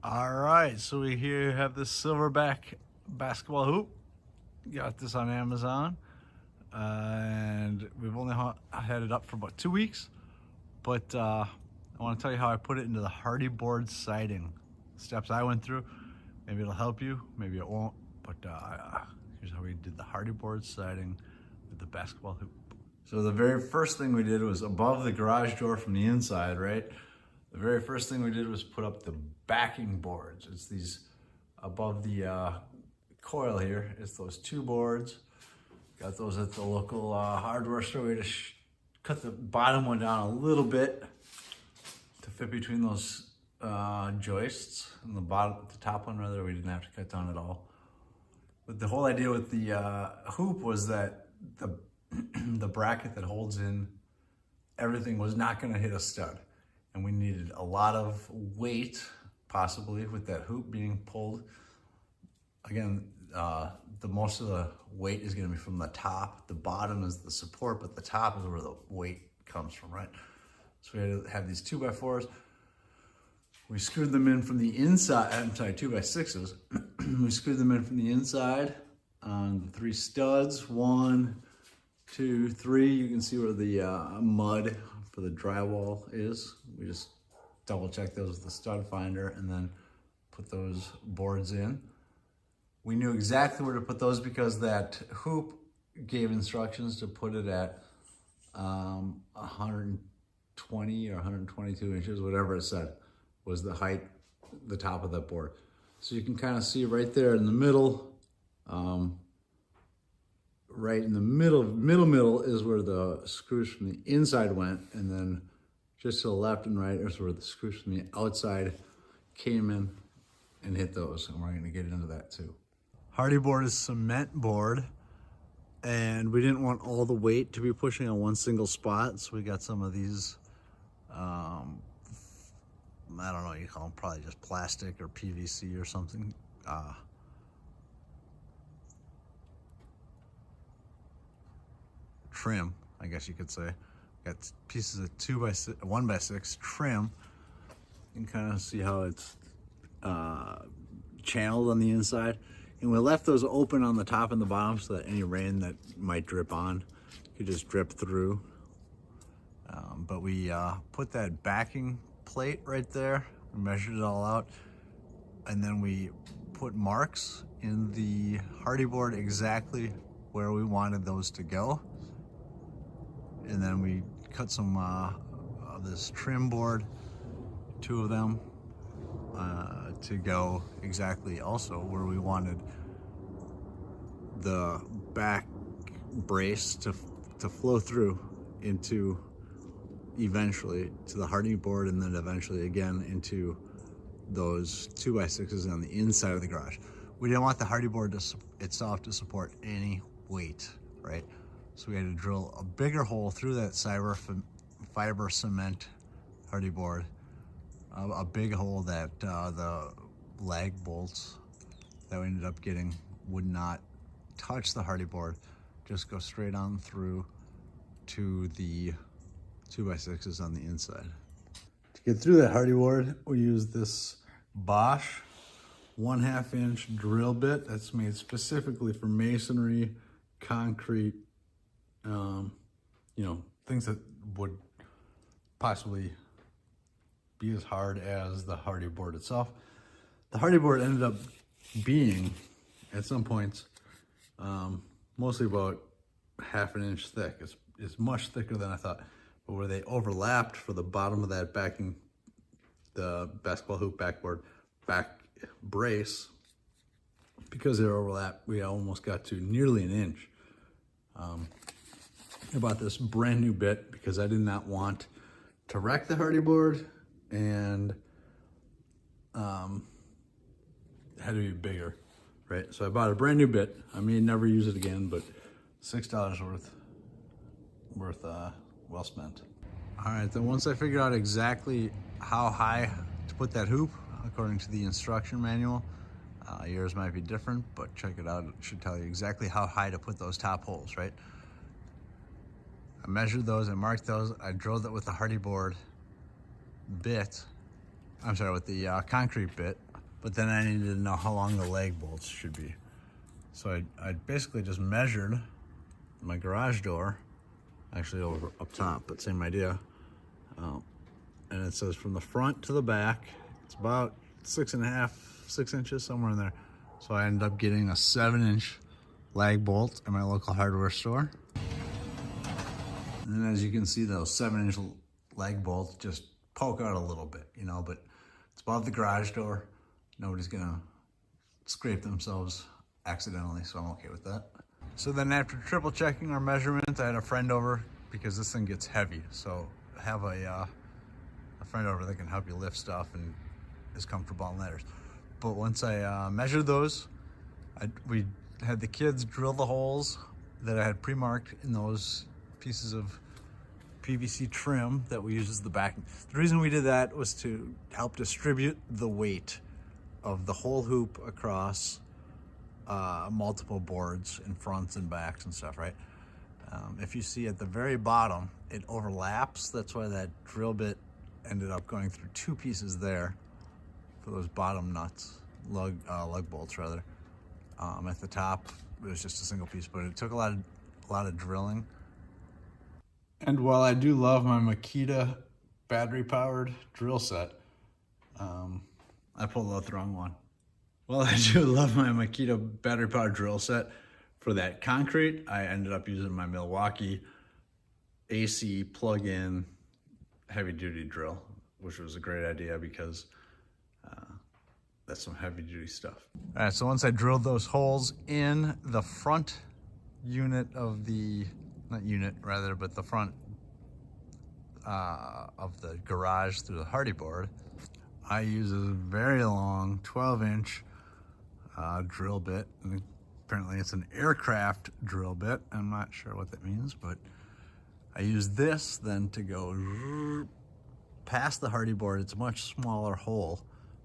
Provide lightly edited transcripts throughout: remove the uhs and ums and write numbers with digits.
All right, so we here have this silverback basketball hoop. Got this on Amazon, and we've only had it up for about 2 weeks. But I want to tell you how I put it into the Hardie Board Siding. Steps I went through. Maybe it'll help you, maybe it won't. But here's how we did the Hardie Board Siding with the basketball hoop. So the very first thing we did was above the garage door from the inside, right? The very first thing we did was put up the backing boards. It's these above the coil here. It's those two boards. Got those at the local hardware store. We just cut the bottom one down a little bit to fit between those joists. And the top one rather, we didn't have to cut down at all. But the whole idea with the hoop was that the bracket that holds in everything was not going to hit a stud. And we needed a lot of weight, possibly, with that hoop being pulled. Again, the most of the weight is going to be from the top. The bottom is the support, but the top is where the weight comes from, right? So we had to have these 2x4s. We screwed them in from the inside. I'm sorry, 2x6s. We screwed them in from the inside on the 3 studs. 1, 2, 3. You can see where the mud for the drywall is. We just double check those with the stud finder and then put those boards in. We knew exactly where to put those because that hoop gave instructions to put it at 120 or 122 inches, whatever it said was the height, the top of that board. So you can kind of see right there in the middle, right in the middle is where the screws from the inside went, and then just to the left and right is where the screws from the outside came in and hit those, and we're going to get into that too. Hardie board is cement board, and we didn't want all the weight to be pushing on one single spot, so we got some of these, I don't know what you call them, probably just plastic or PVC or something. Trim, I guess you could say. Got pieces of 1x6 trim. You can kind of see how it's channeled on the inside. And we left those open on the top and the bottom so that any rain that might drip on could just drip through. But we put that backing plate right there. We measured it all out. And then we put marks in the Hardie board exactly where we wanted those to go. And then we cut some of this trim board, 2 of them, to go exactly also where we wanted the back brace to flow through into eventually to the Hardie board, and then eventually again into those 2x6s on the inside of the garage. We didn't want the Hardie board itself to support any weight, right? So we had to drill a bigger hole through that fiber cement Hardie board, a big hole that the lag bolts that we ended up getting would not touch the Hardie board, just go straight on through to the 2x6s on the inside. To get through that Hardie board, we used this Bosch 1/2 inch drill bit that's made specifically for masonry, concrete, you know, things that would possibly be as hard as the Hardie board itself. The Hardie board ended up being, at some points, mostly about 1/2 inch thick. It's much thicker than I thought. But where they overlapped for the bottom of that backing, the basketball hoop backboard back brace, because they overlapped, we almost got to nearly 1 inch. I bought this brand new bit because I did not want to wreck the Hardie board, and it had to be bigger, right? So I bought a brand new bit. I may never use it again, but $6 worth well spent. All right, then once I figured out exactly how high to put that hoop, according to the instruction manual, yours might be different, but check it out. It should tell you exactly how high to put those top holes, right? I measured those, I marked those, I drilled it with the Hardie board bit, I'm sorry, with the concrete bit, but then I needed to know how long the lag bolts should be. So I basically just measured my garage door, actually over up top, but same idea. And it says from the front to the back, it's about 6.5, 6 inches, somewhere in there. So I ended up getting a 7-inch lag bolt in my local hardware store. And then as you can see, those 7-inch lag bolts just poke out a little bit, you know, but it's above the garage door. Nobody's gonna scrape themselves accidentally, so I'm okay with that. So then after triple checking our measurements, I had a friend over because this thing gets heavy. So have a friend over that can help you lift stuff and is comfortable on ladders. But once I measured those, we had the kids drill the holes that I had pre-marked in those pieces of PVC trim that we use as the backing. The reason we did that was to help distribute the weight of the whole hoop across multiple boards in fronts and backs and stuff, right? If you see at the very bottom, it overlaps. That's why that drill bit ended up going through 2 pieces there for those bottom nuts, lug bolts rather. At the top, it was just a single piece, but it took a lot of drilling. And while I do love my Makita battery-powered drill set, I pulled out the wrong one. Well, I do love my Makita battery-powered drill set. For that concrete, I ended up using my Milwaukee AC plug-in heavy-duty drill, which was a great idea because that's some heavy-duty stuff. All right, so once I drilled those holes in the front unit of the, not unit rather, but the front of the garage through the Hardie board, I use a very long 12-inch drill bit. And apparently it's an aircraft drill bit. I'm not sure what that means, but I use this then to go past the Hardie board. It's a much smaller hole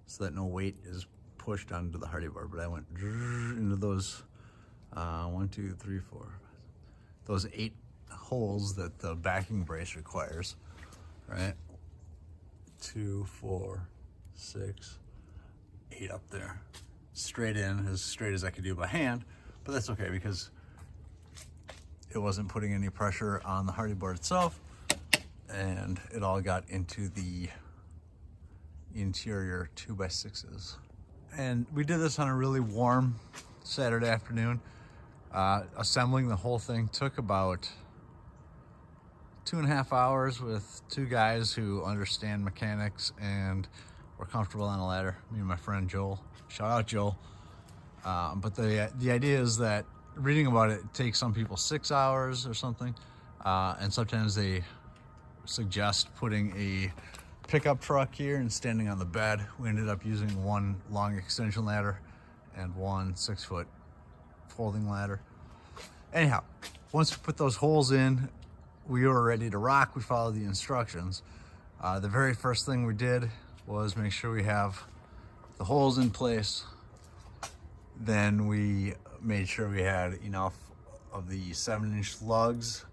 so that no weight is pushed onto the Hardie board, but I went into those 1, 2, 3, 4, those 8 holes that the backing brace requires, right? 2, 4, 6, 8 up there. Straight in, as straight as I could do by hand, but that's okay because it wasn't putting any pressure on the Hardie board itself, and it all got into the interior 2x6s. And we did this on a really warm Saturday afternoon. Assembling the whole thing took about 2.5 hours with 2 guys who understand mechanics and were comfortable on a ladder. Me and my friend Joel. Shout out Joel. But the idea is that reading about it takes some people 6 hours or something, and sometimes they suggest putting a pickup truck here and standing on the bed. We ended up using 1 long extension ladder and 1 6-foot folding ladder. Anyhow, once we put those holes in, we were ready to rock. We followed the instructions. The very first thing we did was make sure we have the holes in place. Then we made sure we had enough of the 7-inch lugs,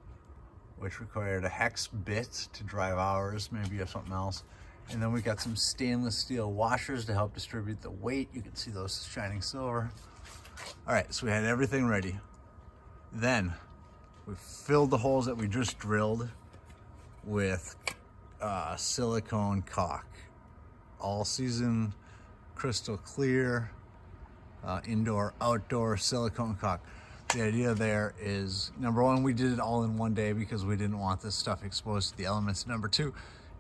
which required a hex bit to drive ours, maybe or something else. And then we got some stainless steel washers to help distribute the weight. You can see those shining silver. All right, so we had everything ready. Then we filled the holes that we just drilled with silicone caulk. All season, crystal clear, indoor, outdoor silicone caulk. The idea there is, number 1, we did it all in one day because we didn't want this stuff exposed to the elements. Number 2,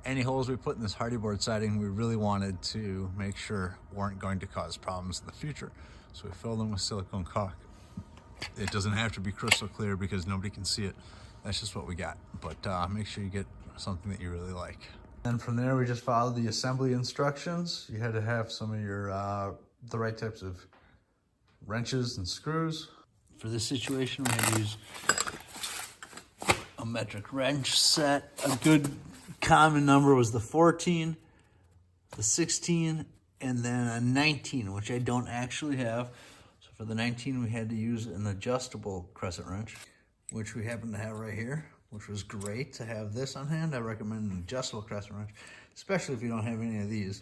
any holes we put in this Hardie board siding, we really wanted to make sure weren't going to cause problems in the future. So we filled them with silicone caulk. It doesn't have to be crystal clear because nobody can see it. That's just what we got. But make sure you get something that you really like. And from there, we just followed the assembly instructions. You had to have some of your, the right types of wrenches and screws. For this situation, we had to use a metric wrench set. A good common number was the 14, the 16, and then a 19, which I don't actually have. So for the 19, we had to use an adjustable crescent wrench, which we happen to have right here, which was great to have this on hand. I recommend an adjustable crescent wrench, especially if you don't have any of these.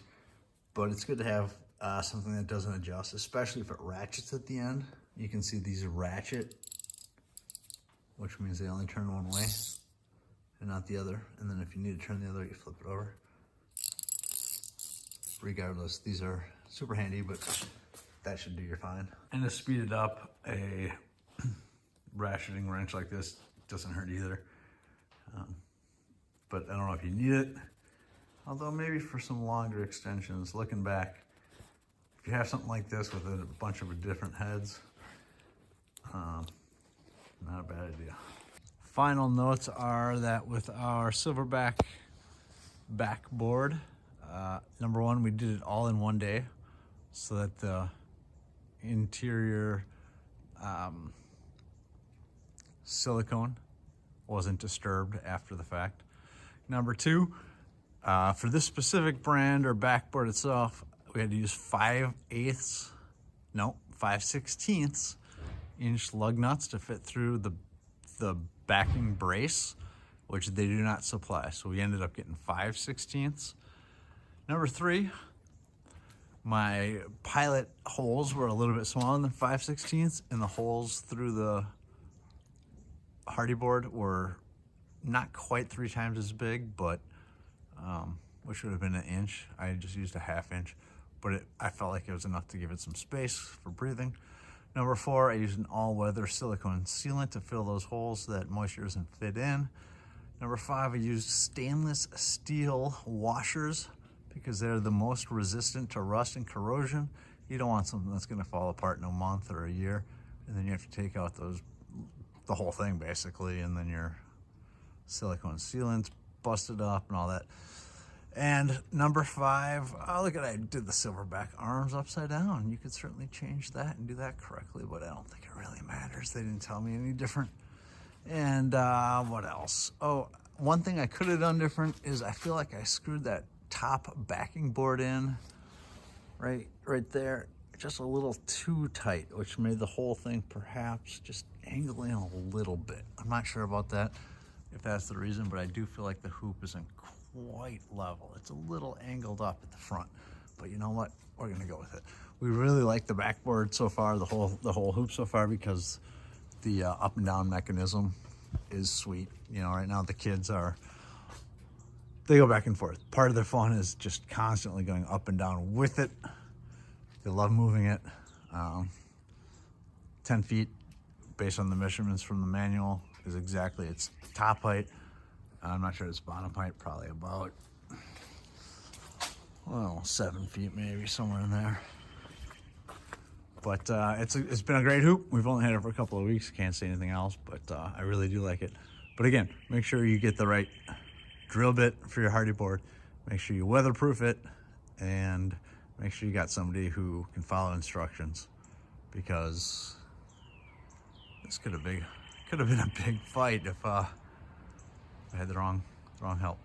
But it's good to have something that doesn't adjust, especially if it ratchets at the end. You can see these ratchet, which means they only turn one way and not the other. And then if you need to turn the other, you flip it over. Regardless, these are super handy, but that should do you fine. And to speed it up, a ratcheting wrench like this doesn't hurt either. But I don't know if you need it. Although maybe for some longer extensions, looking back, if you have something like this with a bunch of different heads, not a bad idea. Final notes are that with our silverback backboard, number one, we did it all in one day so that the interior silicone wasn't disturbed after the fact. Number two, for this specific brand or backboard itself, we had to use 5/16 inch lug nuts to fit through the backing brace, which they do not supply. So we ended up getting 5/16. Number three, my pilot holes were a little bit smaller than 5/16, and the holes through the Hardie board were not quite 3 times as big, but which would have been 1 inch. I just used a 1/2 inch, but I felt like it was enough to give it some space for breathing. Number four, I used an all-weather silicone sealant to fill those holes so that moisture doesn't fit in. Number five, I used stainless steel washers because they're the most resistant to rust and corrosion. You don't want something that's going to fall apart in a month or a year, and then you have to take out the whole thing basically, and then your silicone sealant's busted up and all that. And number five, oh, look at I did the silverback arms upside down. You could certainly change that and do that correctly, but I don't think it really matters. They didn't tell me any different. And what else? Oh, one thing I could have done different is I feel like I screwed that top backing board in right there just a little too tight, which made the whole thing perhaps just angle in a little bit. I'm not sure about that, if that's the reason, but I do feel like the hoop isn't quite level. It's a little angled up at the front, but you know what? We're gonna go with it. We really like the backboard so far, the whole hoop so far, because the up and down mechanism is sweet. You know, right now the kids they go back and forth. Part of their fun is just constantly going up and down with it. They love moving it. 10 feet, based on the measurements from the manual, is exactly its top height. I'm not sure its bottom height, probably about, well, 7 feet maybe, somewhere in there. But it's been a great hoop. We've only had it for a couple of weeks. Can't say anything else, but I really do like it. But again, make sure you get the right drill bit for your Hardie board. Make sure you weatherproof it, and make sure you got somebody who can follow instructions, because this could have been a big fight if I had the wrong help.